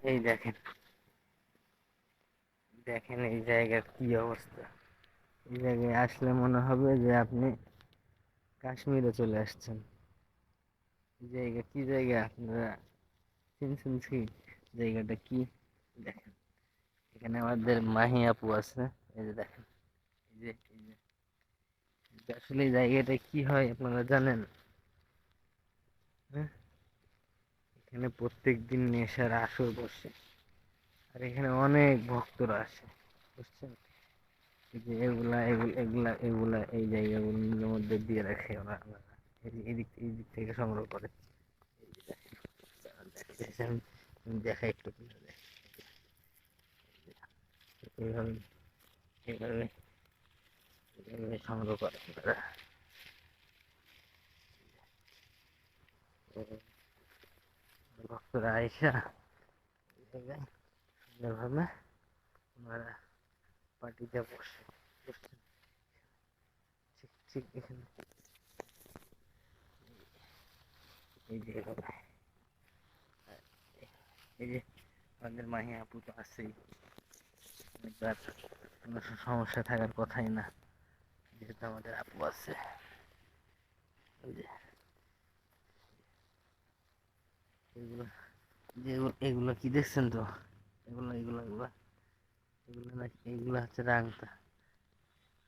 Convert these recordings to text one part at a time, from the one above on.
এই দেখেন, দেখেন এই জায়গার কি অবস্থা। এই জায়গায় আসলে মনে হবে যে আপনি কাশ্মীরে চলে আসছেন। এই জায়গা কি জায়গা আপনারা চিনছেন কি? জায়গাটা কি? দেখেন, এখানে আমাদের মাহি আপু আছে। এই যে দেখেন, এই যে আসলে এই জায়গাটা কি হয় আপনারা জানেন? হ্যাঁ, এখানে প্রত্যেক দিন নেশার আসর বসে, আর এখানে অনেক ভক্তরা আসে, বুঝছেন? এই যে এগুলা এগুলা এগুলা এগুলা এই জায়গাগুলোর মধ্যে দিয়ে রাখে ওরা, এই দিক থেকে সংগ্রহ করে। এই যে দেখেন, দেখা একটু এইভাবে এইভাবে এইভাবে সংগ্রহ করে ওরা। ভক্তরা আইসা এই জায়গায় সুন্দরভাবে ওনারা পার্টিতে বসে, বুঝছেন? ঠিক ঠিক এখানে এই যে এই যে আমাদের মাহি আপু তো আছেই, তার কোনো সমস্যা থাকার কথাই না, যেহেতু আমাদের আপু আছে। ওই যে এগুলো, এগুলো কি দেখছেন তো? এগুলো এগুলো এগুলো এগুলো না, এগুলো হচ্ছে রাংতা,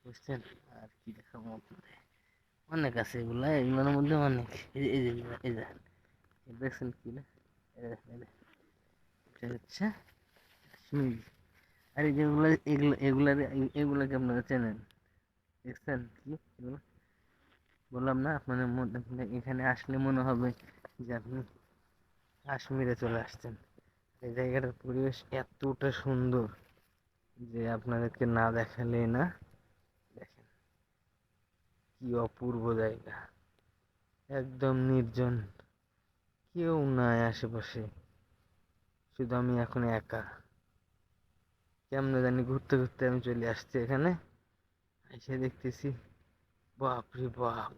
বুঝছেন? আর কি দেখাবো আপনাদের, অনেক আছে এগুলা, এগুলোর মধ্যে অনেক। এই যে এই যে দেখছেন কি না? এটা হচ্ছে কাশ্মীর। আর এই যেগুলো, এগুলাকে আপনারা চেনেন? দেখছেন কি এগুলো? বললাম না আপনাদের মধ্যে, এখানে আসলে মনে হবে যে আপনি কাশ্মীরে চলে আসছেন। এই জায়গাটার পরিবেশ এতটা সুন্দর যে আপনাদেরকে না দেখালে না। দেখেন কি অপূর্ব জায়গা, একদম নির্জন, কেউ নাই আশেপাশে, শুধু আমি এখন একা। কেমনে জানি ঘুরতে ঘুরতে আমি চলে আসছি এখানে, এসে দেখতেছি বাপ রে বাপ,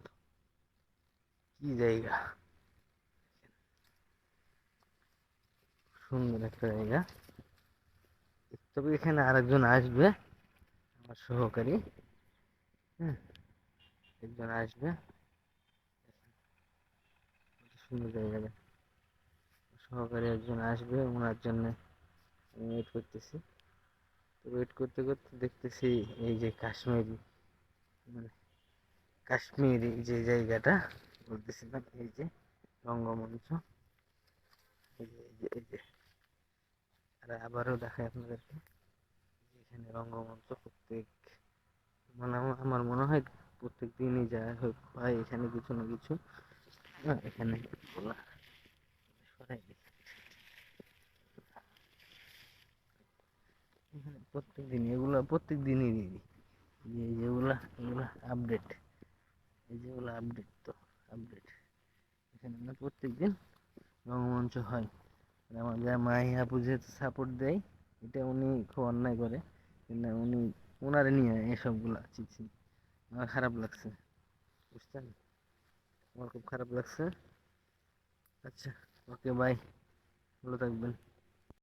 কি জায়গা, সুন্দর একটা জায়গা। তবে এখানে আরেকজন আসবে, আমার সহকারী। হ্যাঁ, একজন আসবে, সুন্দর জায়গা। সহকারী একজন আসবে, ওনার জন্য ওয়েট করতেছি। তো ওয়েট করতে করতে দেখতেছি এই যে কাশ্মীরি, মানে কাশ্মীরি যে জায়গাটা বলতেছিলাম, এই যে রঙ্গমঞ্চ, এই যে আর আবারও দেখায় আপনাদেরকে, এখানে রঙ্গমঞ্চ প্রত্যেক, মানে আমার মনে হয় প্রত্যেক দিনই যায় হোক ভাই এখানে কিছু না কিছু। এখানে সরাই দিই। এখানে প্রত্যেক দিন এগুলা প্রত্যেক দিনই দিই, যে যেগুলা এগুলা আপডেট, এই যেগুলো আপডেট, তো আপডেট এখানে না প্রত্যেক দিন রঙ্গমঞ্চ হয়। আমাদের মাহি আপু যেহেতু সাপোর্ট দেয়, এটা উনি খুব অন্যায় করে, কিন্তু উনি ওনারে নিয়ে এসবগুলা চিঠি, আমার খারাপ লাগছে, বুঝছেন? আমার খুব খারাপ লাগছে। আচ্ছা, ওকে বাই, ভালো থাকবেন।